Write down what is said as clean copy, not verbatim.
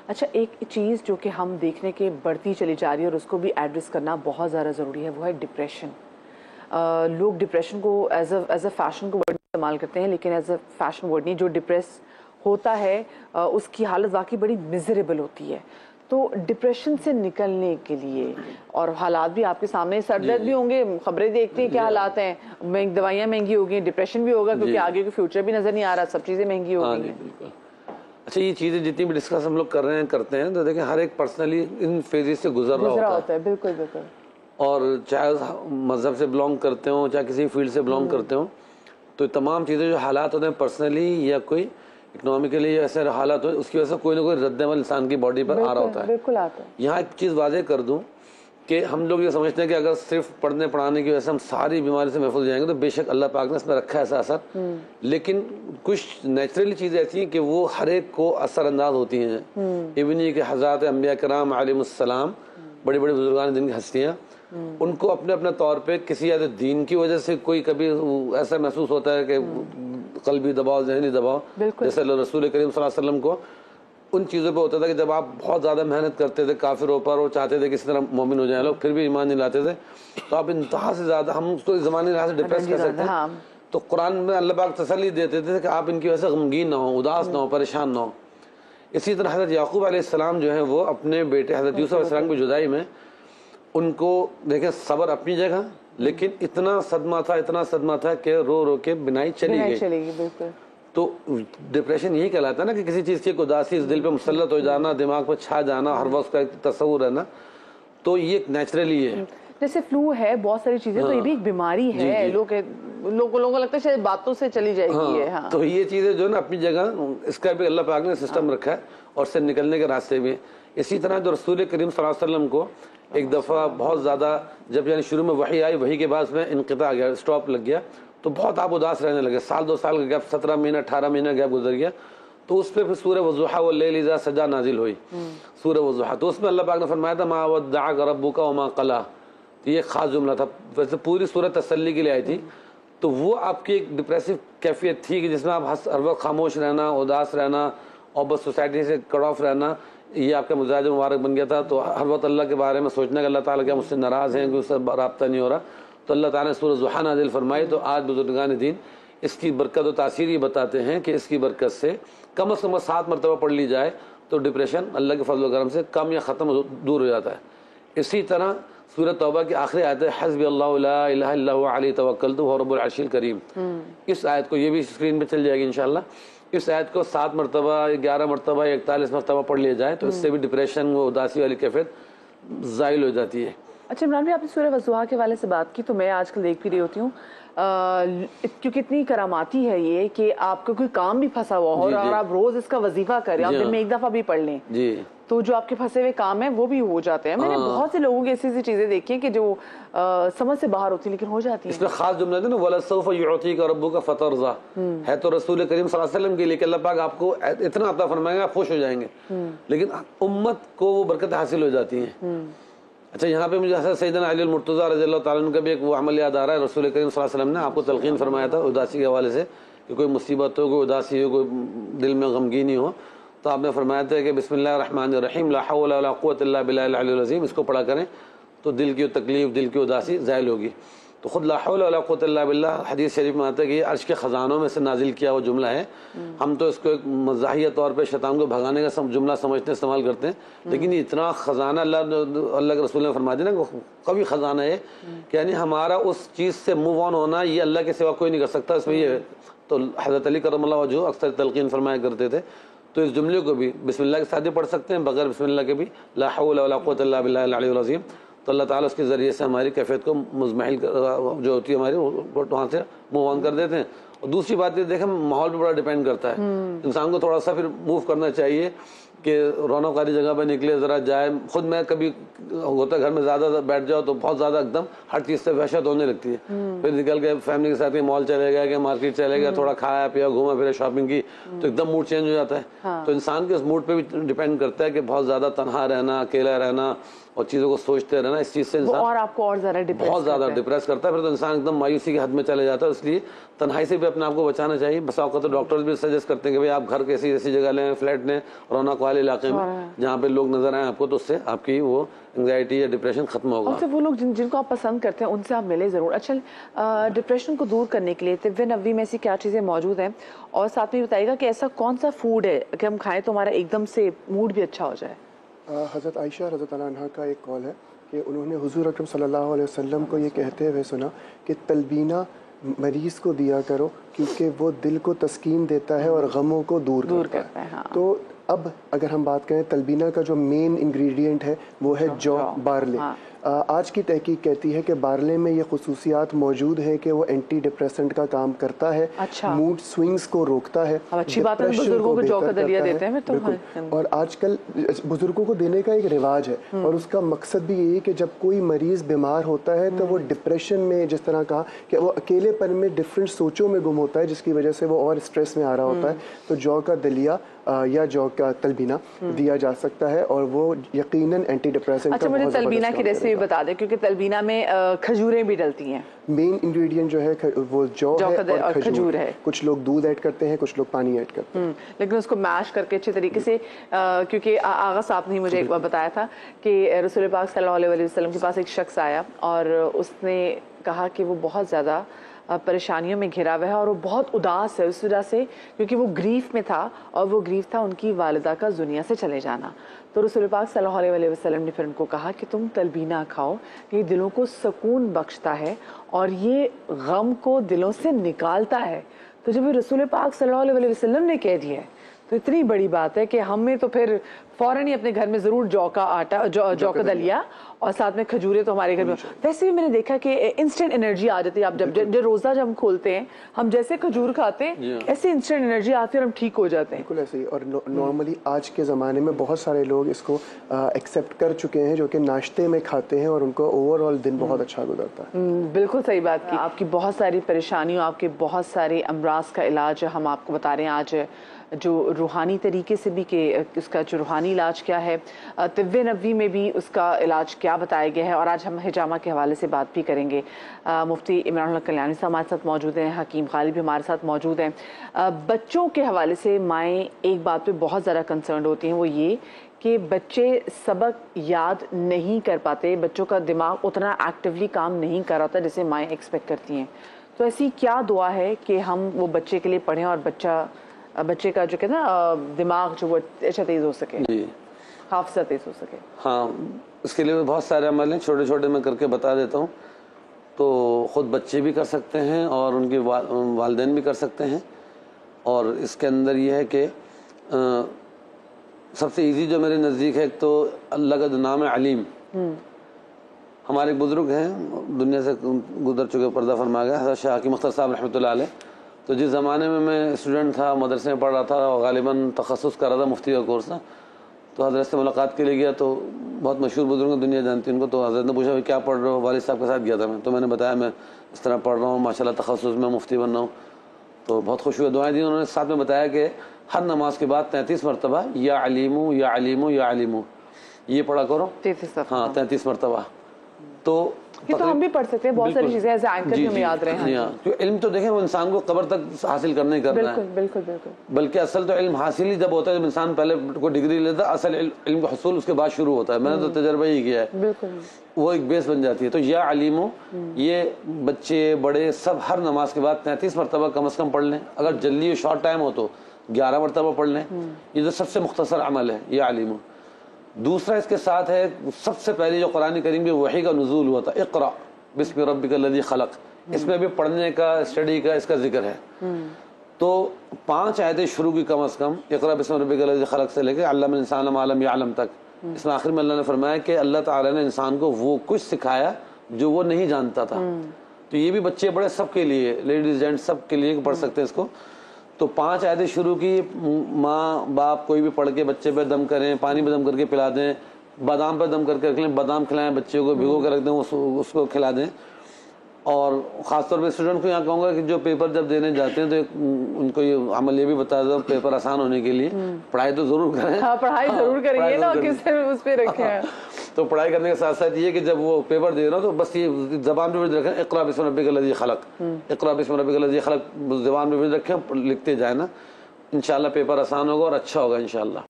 अच्छा, एक चीज़ जो कि हम देखने के बढ़ती चली जा रही है और उसको भी एड्रेस करना बहुत ज़्यादा ज़रूरी है, वो है डिप्रेशन। लोग डिप्रेशन को एज अ फैशन को वर्ड इस्तेमाल करते हैं, लेकिन एज अ फैशन वर्ड नहीं। जो डिप्रेस होता है उसकी हालत वाकई बड़ी मिजरेबल होती है। तो डिप्रेशन से निकलने के लिए, और हालात भी आपके सामने, सर दर्द भी होंगे, खबरें देखते हैं क्या हालात हैं, दवाइयाँ महंगी हो गई, डिप्रेशन भी होगा क्योंकि आगे का फ्यूचर भी नजर नहीं आ रहा, सब चीज़ें महंगी हो गई हैं। अच्छा, ये चीज़ें जितनी भी डिस्कस हम लोग कर रहे हैं करते हैं, तो देखें हर एक पर्सनली इन फेजेस से गुजर रहा होता है। बिल्कुल बिल्कुल। और चाहे मज़हब से बिलोंग करते हो, चाहे किसी फील्ड से बिलोंग करते हो, तो तमाम चीज़ें जो हालात होते हैं पर्सनली या कोई इकोनॉमिकली ऐसे हालात हो, उसकी वजह से कोई ना कोई रद्द-ए-अमल इंसान की बॉडी पर आ रहा होता है। बिल्कुल आता है। यहाँ एक चीज़ वाज़ेह कर दूँ कि हम लोग ये समझते हैं कि अगर सिर्फ पढ़ने पढ़ाने की वजह से हम सारी बीमारी से महफूज जाएंगे, तो बेशक अल्लाह पाक ने इसमें रखा है ऐसा असर, लेकिन कुछ नेचुरली चीज़ें ऐसी हैं कि वो हर एक को असरअंदाज होती हैं। इवन ये कि हज़रत अंबिया कराम अलैहिमुस्सलाम, बड़ी बड़ी बुजुर्गान दिन की हस्तियाँ, उनको अपने अपने तौर पे किसी या दीन की वजह से कोई कभी ऐसा महसूस होता है कि कल्बी दबाव, ज़हनी दबाव, जैसे रसूल करीम सल्लल्लाहु अलैहि वसल्लम को उन चीज़ों पे होता था कि जब आप बहुत ज़्यादा मेहनत करते थे काफिरों पर और चाहते थे किसी तरह मोमिन हो जाए लोग, फिर भी ईमान नहीं लाते थे, तो आप इंतहा से ज़्यादा, हम उसको ज़मानी लिहाज से डिप्रेस कर सकते हैं। तो कुरान में अल्लाह पाक तसल्ली देते थे कि आप इनकी वजह से गमगीन ना हो, उदास ना हो, परेशान ना हो। इसी तरह हज़रत याकूब अलैहिस्सलाम जो है वो अपने बेटे हज़रत यूसुफ अलैहिस्सलाम की जुदाई में, उनको देखें सब्र अपनी जगह, लेकिन इतना सदमा था कि रो रो के बिनाई चली गई। तो डिप्रेशन यही कहलाता है ना कि किसी चीज़ की उदासी इस दिल पे मुसल्लत हो जाना, दिमाग पर छा जाना, हर वक्त का एक तस्वुर रहना, तो ये नेचुरली है। जैसे फ्लू है, बहुत सारी चीजें, तो ये भी एक बीमारी है। लोगों को लगता है शायद बातों से चली जाएगी। तो ये चीज़ें जो ना अपनी जगह, इसका भी अल्लाह पाक ने सिस्टम रखा है और से निकलने के रास्ते भी। इसी तरह जो रसूल करीम सल्लल्लाहु अलैहि वसल्लम को एक दफ़ा बहुत ज़्यादा, जब यानी शुरू में वही आई, वही के बाद में इनक़िता आ गया, स्टॉप लग गया, तो बहुत आप उदास रहने लगे। साल 2 साल का गैप, 17 महीना 18 महीना गैप गुजर गया। तो उस पर फिर सूरह वज़ुहा वल्लैलि इज़ा सजा नाजिल हुई, सूरह वज़ुहा। तो उसमें अल्लाह पाक ने फरमाया था मा वद्दअक रब्बुका वमा क़ला, तो ये ख़ास जुमला था। वैसे पूरी सूरह तसल्ली के लिए आई थी। तो वो आपकी एक डिप्रेसिव कैफियत थी कि जिसमें आप हर वक्त खामोश रहना, उदास रहना और बस सोसाइटी से कट ऑफ रहना, ये आपका मिजाज मुबारक बन गया था। तो हर वक्त अल्लाह के बारे में सोचना कि अल्लाह ताला क्या मुझसे नाराज़ हैं कि उससे रब्ता नहीं हो रहा। तो अल्लाह ताला ने सूरह ज़ुहा नाज़िल फरमाई। तो आज बुजुर्गान दीन इसकी बरकत और तासीर ये बताते हैं कि इसकी बरकत से कम से कम 7 मरतबा पढ़ ली जाए तो डिप्रेशन अल्लाह के फजल करम से कम या ख़त्म दूर हो जाता है। इसी तरह सूरह तौबा की आखिरी आयत है हस्बी अल्लाहु ला इलाहा इल्ला हुवा अलैहि तवक्कलतु वहुवा रब्बुल अर्शिल करीम। इस आयत को, ये भी स्क्रीन पे चल जाएगी इंशाल्लाह, इस आयत को 7 मरतबा, 11 मरतबा, 41 मरतबा पढ़ लिया जाए तो इससे भी डिप्रेशन, वो उदासी वाली कैफियत ज़ाइल हो जाती है। अच्छा इमरान भाई, आपने सूरह वज़ुहा के वाले से बात की, तो मैं आजकल देख भी रही होती हूँ क्योंकि इतनी करामाती है ये कि आपका कोई काम भी फंसा हुआ हो और आप रोज इसका वजीफा करें, आप दिन में एक दफा भी पढ़ लें जी, तो जो आपके फंसे हुए काम है वो भी हो जाते हैं। मैंने बहुत से लोगों की ऐसी चीजें देखी हैं कि जो समझ से बाहर होती लेकिन हो जाती है। इसमें खास जुमला है ना, वला सौफ युअतीका रब्बुका फतरज़ा, है तो रसूल करीम सल्लल्लाहु अलैहि वसल्लम के लिए कि अल्लाह पाक आपको इतना अता फरमाएंगे आप खुश हो जाएंगे, लेकिन उम्मत को वो बरकत हासिल हो जाती है। अच्छा, यहाँ पे मुझे हज़रत सैयदना अली मुर्तज़ा रज़ियल्लाहु ताला अन्हु का भी एक वो अमल याद आ रहा है। रसूल करीम सल्लल्लाहु अलैहि वसल्लम ने आपको तलक़ीन फरमाया था उदासी के हवाले से कि कोई मुसीबत हो, कोई उदासी हो, कोई दिल में गमगीनी हो, तो आपने फरमाया था कि बिस्मिल्लाहिर रहमानिर रहीम ला हौला वला कुव्वता इल्ला बिल्लाहिल अलिय्यिल अज़ीम, इसको पढ़ा करें तो दिल की तकलीफ, दिल की उदासी ज़ाइल होगी। तो खुद ला हौला वला कुव्वता इल्ला बिल्लाह हदीस शरीफ में आता है कि ये अर्श के ख़जानों में से नाजिल किया हुआ जुमला है। हम तो इसको एक मज़ाहिया तौर पे शैतान को भगाने का जुमला समझते इस्तेमाल करते हैं, लेकिन ये इतना ख़जाना अल्लाह के रसूल ने फरमा दिया ना, कभी ख़जाना है कि यानी हमारा उस चीज़ से मूव ऑन होना ये अल्लाह के सिवा कोई नहीं कर सकता। इसमें ये तो हज़रत अली करमल्लाहु वजहू अक्सर तलक़ीन फरमाया करते थे। तो इस जुमले को भी बिस्मिल्लाह के साथ भी पढ़ सकते हैं, बगैर बिस्मिल्लाह के भी ला हौला वला कुव्वता इल्ला बिल्लाहिल अलिय्यिल अज़ीम। तो अल्लाह ताला उसके ज़रिए से हमारी कैफियत को मुज़महिल जो होती है हमारी वहाँ से मूव ऑन कर देते हैं। और दूसरी बात ये देखें, माहौल पर बड़ा डिपेंड करता है। इंसान को थोड़ा सा फिर मूव करना चाहिए कि रौनक वाली जगह पर निकले, ज़रा जाए। खुद मैं कभी होता घर में ज़्यादा बैठ जाओ तो बहुत ज़्यादा एकदम हर चीज़ से वहशत होने लगती है। फिर निकल के फैमिली के साथ मॉल चले गए, कि मार्केट चले गए, थोड़ा खाया पिया, घूमा फिरा, शॉपिंग की, तो एकदम मूड चेंज हो जाता है। तो इंसान के उस मूड पे भी डिपेंड करता है कि बहुत ज़्यादा तन्हा रहना, अकेला रहना, और चीज़ों को सोचते रहना, इस चीज़ से वो इंसान और आपको और ज़्यादा डिप्रेस बहुत ज़्यादा करता है। डिप्रेस करता है। फिर तो इंसान एकदम मायूसी के हद में चले जाता है। इसलिए तन्हाई से भी अपने आप को बचाना चाहिए। बस आपका तो डॉक्टर्स भी सजेस्ट करते हैं कि भाई आप घर कैसी ऐसी जगह लें, फ्लैट लें रौनक वाले इलाके में जहाँ पे लोग नजर आए आपको, तो उससे आपकी वो एंग्जाइटी या डिप्रेशन खत्म होगा। और फिर वो लोग जिनको आप पसंद करते हैं उनसे आप मिले ज़रूर। अच्छा, डिप्रेशन को दूर करने के लिए तिब्ब नबवी में ऐसी क्या चीज़ें मौजूद हैं, और साथ में बताइएगा कि ऐसा कौन सा फूड है कि हम खाएं तो हमारा एकदम से मूड भी अच्छा हो जाए। हज़रत आयशा रज़ी अल्लाह अन्हा का एक कॉल है कि उन्होंने हुज़ूर अकरम सल्लल्लाहु अलैहि वसल्लम को ये कहते हुए सुना कि तलबीना मरीज़ को दिया करो क्योंकि वो दिल को तस्कीन देता है और गमों को दूर करता है। हाँ। तो अब अगर हम बात करें तलबीना का जो मेन इंग्रेडिएंट है वो है जौ, बारले। हाँ। आज की तहकीक कहती है कि बारले में ये खुसूसियात मौजूद हैं कि वो एंटी डिप्रेसेंट का काम करता है, अच्छा। मूड स्विंग्स को रोकता है, अच्छी बात है, बुजुर्गों को जौ का दलिया देते हैं तो। और आजकल बुजुर्गों को देने का एक रिवाज है और उसका मकसद भी यही कि जब कोई मरीज बीमार होता है तो वो डिप्रेशन में, जिस तरह कहा कि वो अकेलेपन में डिफरेंट सोचों में गुम होता है जिसकी वजह से वो और स्ट्रेस में आ रहा होता है, तो जौ का दलिया या जौ का तलबीना दिया जा सकता है और वो यकीनन एंटी डिप्रेसेंट। अच्छा, मुझे तलबीना की रेसिपी बता दें क्योंकि तलबीना में खजूरें भी डलती हैं। मेन इंग्रेडिएंट जो है वो जौ है और खजूर है। कुछ लोग दूध ऐड करते हैं, कुछ लोग पानी ऐड करते हैं। लेकिन उसको मैश करके अच्छे तरीके से, क्योंकि आगा साहब ने मुझे एक बार बताया था कि रसूल पाक सल्लल्लाहु अलैहि वसल्लम के पास एक शख्स आया और उसने कहा कि वो बहुत ज़्यादा परेशानियों में घिरा हुआ है और वो बहुत उदास है उस वजह से, क्योंकि वो ग्रीफ में था और वो ग्रीफ था उनकी वालिदा का दुनिया से चले जाना। तो रसूल पाक सल्लल्लाहु अलैहि वसल्लम ने फिर उनको कहा कि तुम तलबीना खाओ, ये दिलों को सुकून बख्शता है और ये गम को दिलों से निकालता है। तो जब रसूल पाक सल्लल्लाहु अलैहि वसल्लम ने कह दिया है तो इतनी बड़ी बात है कि हमें तो फिर फौरन ही अपने घर में जरूर जौ का आटा, जौ का दलिया और साथ में खजूरें तो हमारे घर में। वैसे भी मैंने देखा कि इंस्टेंट एनर्जी आ जाती है। आप जब रोजा जब हम खोलते हैं, हम जैसे खजूर खाते हैं ऐसे इंस्टेंट एनर्जी आती है और हम ठीक हो जाते हैं। बिल्कुल ऐसे ही। और नॉर्मली आज के ज़माने में बहुत सारे लोग इसको एक्सेप्ट कर चुके हैं जो कि नाश्ते में खाते हैं और उनको ओवरऑल दिन बहुत अच्छा गुजरता है। बिल्कुल सही बात की। आपकी बहुत सारी परेशानियों, आपके बहुत सारे अमराज का इलाज हम आपको बता रहे हैं आज, जो रूहानी तरीके से भी कि उसका जो रूहानी इलाज क्या है, तिब्ब नबवी में भी उसका इलाज क्या बताया गया है। और आज हम हिजामा के हवाले से बात भी करेंगे। मुफ्ती इमरान कल्याणी साहब हमारे साथ मौजूद हैं, हकीम गालिब भी हमारे साथ मौजूद हैं। बच्चों के हवाले से माएँ एक बात पे बहुत ज़्यादा कंसर्न होती हैं, वो ये कि बच्चे सबक याद नहीं कर पाते, बच्चों का दिमाग उतना एक्टिवली काम नहीं कर रहा होता जैसे माएँ एक्सपेक्ट करती हैं। तो ऐसी क्या दुआ है कि हम वो बच्चे के लिए पढ़ें और बच्चे का जो कहते हैं ना दिमाग जो वो अच्छा तेज हो सके, हाफिज़ा तेज हो सके। हाँ, इसके लिए बहुत सारे अमल हैं, छोटे छोटे मैं करके बता देता हूँ। तो ख़ुद बच्चे भी कर सकते हैं और उनके वालिदैन भी कर सकते हैं। और इसके अंदर ये है कि सबसे इजी जो मेरे नज़दीक है, तो अल्लाह का नाम है अलीम। हमारे एक बुज़ुर्ग हैं, दुनिया से गुजर चुके, पर्दा फरमा गया, हज़रत शाह मुख्तार साहब रहमतुल्लाह अलैह। तो जिस ज़माने में मैं स्टूडेंट था, मदरसे में पढ़ रहा था और गालिबन तखस्सुस कर रहा था, मुफ्ती का कोर्स था, तो हज़रत से मुलाकात के लिए गया। तो बहुत मशहूर बुजुर्ग, दुनिया जानती है उनको। तो हज़रत ने पूछा भाई क्या पढ़ रहे हो? वालिद साहब के साथ गया था मैं, तो मैंने बताया मैं इस तरह पढ़ रहा हूँ, माशाल्लाह तखस्सुस में मुफ्ती बन रहा हूँ। तो बहुत खुश हुए, दुआएं दी उन्होंने। साथ में बताया कि हर नमाज के बाद 33 मरतबा या अलीमू या अलीमू या अलीमू ये पढ़ा करो। 33 हाँ, 33 मरतबा। तो ये तो हम भी पढ़ सकते हैं, बहुत सारी चीजें ऐसे एंकर हमें याद रहे हैं। क्योंकि इल्म तो देखें वो इंसान को कब्र तक हासिल करना ही करना है। बिल्कुल बिल्कुल। बल्कि असल तो इल्म हासिल ही जब होता है जब इंसान पहले कोई डिग्री लेता है, असल इल्म का हसूल उसके बाद शुरू होता है। मैंने तो तजर्बा ही किया है। बिल्कुल, वो एक बेस बन जाती है। तो या अलीमो, ये बच्चे बड़े सब हर नमाज के बाद 33 मरतबा कम से कम पढ़ लें। अगर जल्दी शॉर्ट टाइम हो तो 11 मरतबा पढ़ लें। ये तो सबसे मुख्तसर अमल है, या अलीमो। दूसरा इसके साथ है, सबसे पहले जो कुरान करीम की वही का नुज़ूल हुआ था, इक़रा बिस्मि रब्बिकल लज़ी खलक़, इसमें भी पढ़ने का, स्टडी का इसका जिक्र है। तो 5 आयतें शुरू की कम से कम, इक़रा बिस्मि रब्बिकल लज़ी खलक़ से लेकर अल्लमल इंसान मा लम यअलम तक। इसमें आखिर में अल्लाह ने फरमाया कि अल्लाह ताला ने इंसान को वो कुछ सिखाया जो वो नहीं जानता था। तो ये भी बच्चे बड़े सबके लिए, लेडीज जेंट्स सबके लिए पढ़ सकते हैं इसको। तो 5 आयतें शुरू की, माँ बाप कोई भी पढ़ के बच्चे पे दम करें, पानी पे दम करके पिला दें, बादाम पे दम करके रख लें, बादाम खिलाएं बच्चे को, भिगो के रख दें, उसको खिला दें। और ख़ासतौर पे स्टूडेंट को यहाँ कहूँगा कि जो पेपर जब देने जाते हैं तो उनको ये अमल ये भी बता दो पेपर आसान होने के लिए पढ़ाई तो ज़रूर करें। हाँ, पढ़ाई ज़रूर करेंगे ना, किससे उस पर रखें। तो पढ़ाई करने के साथ साथ ये कि जब वो पेपर दे रहा हो तो बस ये ज़बान पे भी रखें, इक़रा बिस्मि रब्बिकल लज़ी खलक़, इक़रा बिस्मि रब्बिकल लज़ी खलक़ ज़बान पे भी रखें, लिखते जाए ना, इंशाल्लाह पेपर आसान होगा और अच्छा होगा इंशाल्लाह।